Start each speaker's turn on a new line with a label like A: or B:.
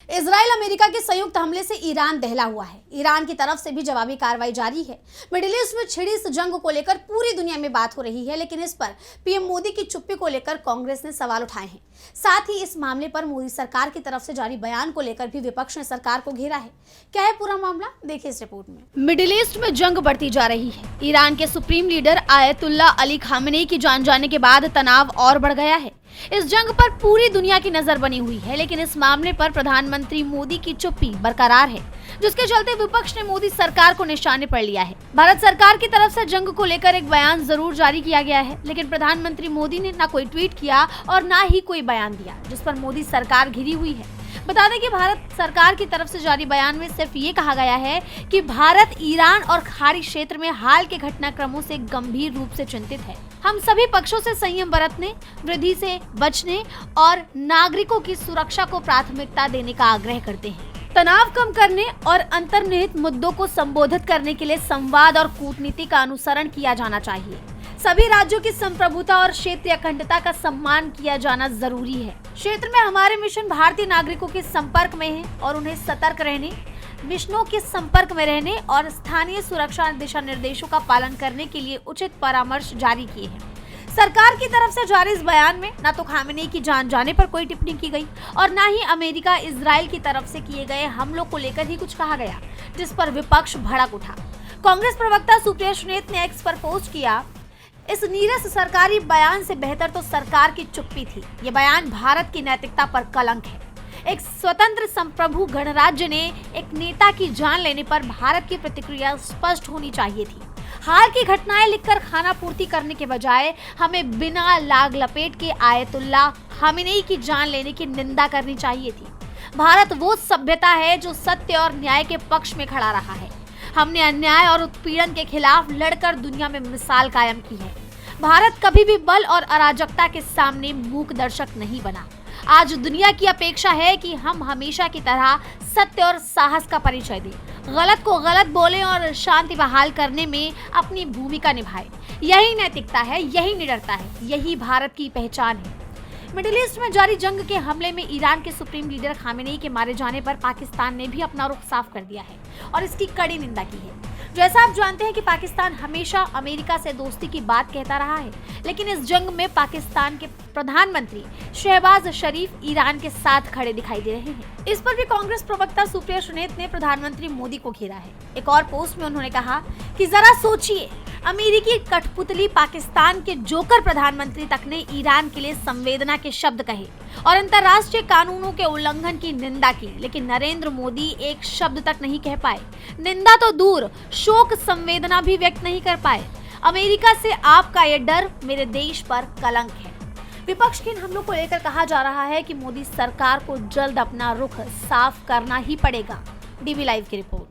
A: Israel America के संयुक्त हमले से ईरान दहला हुआ है। ईरान की तरफ से भी जवाबी कार्रवाई जारी है। मिडिल ईस्ट में छिड़ी इस जंग को लेकर पूरी दुनिया में बात हो रही है, लेकिन इस पर पीएम मोदी की चुप्पी को लेकर कांग्रेस ने सवाल उठाए हैं। साथ ही इस मामले पर मोदी सरकार की तरफ से जारी बयान को लेकर भी विपक्ष ने सरकार को घेरा है। क्या है पूरा मामला, देखिए इस रिपोर्ट में। मिडिल ईस्ट में जंग बढ़ती जा रही है। ईरान के supreme leader ayatollah Ali Khamenei की जान जाने के बाद तनाव और बढ़ गया है। इस जंग पर पूरी दुनिया की नजर बनी हुई है, लेकिन इस मामले पर प्रधानमंत्री मोदी की चुप्पी बरकरार है, जिसके चलते विपक्ष ने मोदी सरकार को निशाने पर लिया है। भारत सरकार की तरफ से जंग को लेकर एक बयान जरूर जारी किया गया है, लेकिन प्रधानमंत्री मोदी ने न कोई ट्वीट किया और न ही कोई बयान दिया, जिस पर मोदी सरकार घिरी हुई है। बता दें कि भारत सरकार की तरफ से जारी बयान में सिर्फ ये कहा गया है कि भारत ईरान और खाड़ी क्षेत्र में हाल के घटनाक्रमों से गंभीर रूप से चिंतित है। हम सभी पक्षों से संयम बरतने, वृद्धि से बचने और नागरिकों की सुरक्षा को प्राथमिकता देने का आग्रह करते हैं। तनाव कम करने और अंतर्निहित मुद्दों को संबोधित करने के लिए संवाद और कूटनीति का अनुसरण किया जाना चाहिए। सभी राज्यों की संप्रभुता और क्षेत्रीय अखंडता का सम्मान किया जाना जरूरी है। क्षेत्र में हमारे मिशन भारतीय नागरिकों के संपर्क में है और उन्हें सतर्क रहने, मिशनों के संपर्क में रहने और स्थानीय सुरक्षा दिशा निर्देशों का पालन करने के लिए उचित परामर्श जारी किए हैं। सरकार की तरफ से जारी इस बयान में न तो खामेनेई की जान जाने पर कोई टिप्पणी की गई और न ही अमेरिका इजराइल की तरफ से किए गए हमलों को लेकर ही कुछ कहा गया, जिस पर विपक्ष भड़क उठा। कांग्रेस प्रवक्ता सुप्रिया सुनीत ने एक्स पर पोस्ट किया, इस नीरस सरकारी बयान से बेहतर तो सरकार की चुप्पी थी। ये बयान भारत की नैतिकता पर कलंक है। एक स्वतंत्र संप्रभु गणराज्य ने एक नेता की जान लेने पर भारत की प्रतिक्रिया स्पष्ट होनी चाहिए थी। हाल की घटनाएं लिखकर खाना पूर्ति करने के बजाय हमें बिना लाग लपेट के आयतुल्ला खामेनेई की जान लेने की निंदा करनी चाहिए थी। भारत वो सभ्यता है जो सत्य और न्याय के पक्ष में खड़ा रहा है। हमने अन्याय और उत्पीड़न के खिलाफ लड़कर दुनिया में मिसाल कायम की है। भारत कभी भी बल और अराजकता के सामने मूक दर्शक नहीं बना। आज दुनिया की अपेक्षा है कि हम हमेशा की तरह सत्य और साहस का परिचय दें, गलत को गलत बोलें और शांति बहाल करने में अपनी भूमिका निभाएं। यही नैतिकता है, यही निडरता है, यही भारत की पहचान है। मिडिल ईस्ट में जारी जंग के हमले में ईरान के सुप्रीम लीडर खामेनेई के मारे जाने पर पाकिस्तान ने भी अपना रुख साफ कर दिया है और इसकी कड़ी निंदा की है। जैसा आप जानते हैं कि पाकिस्तान हमेशा अमेरिका से दोस्ती की बात कहता रहा है, लेकिन इस जंग में पाकिस्तान के प्रधानमंत्री शहबाज शरीफ ईरान के साथ खड़े दिखाई दे रहे हैं। इस पर भी कांग्रेस प्रवक्ता सुप्रिया सुनीत ने प्रधानमंत्री मोदी को घेरा है। एक और पोस्ट में उन्होंने कहा कि जरा सोचिए, अमेरिकी कठपुतली पाकिस्तान के जोकर प्रधानमंत्री तक ने ईरान के लिए संवेदना के शब्द कहे और अंतर्राष्ट्रीय कानूनों के उल्लंघन की निंदा की, लेकिन नरेंद्र मोदी एक शब्द तक नहीं कह पाए। निंदा तो दूर, शोक संवेदना भी व्यक्त नहीं कर पाए। अमेरिका से आपका ये डर मेरे देश पर कलंक है। विपक्ष के इन हमलों को लेकर कहा जा रहा है कि मोदी सरकार को जल्द अपना रुख साफ करना ही पड़ेगा। डीवी लाइव की रिपोर्ट।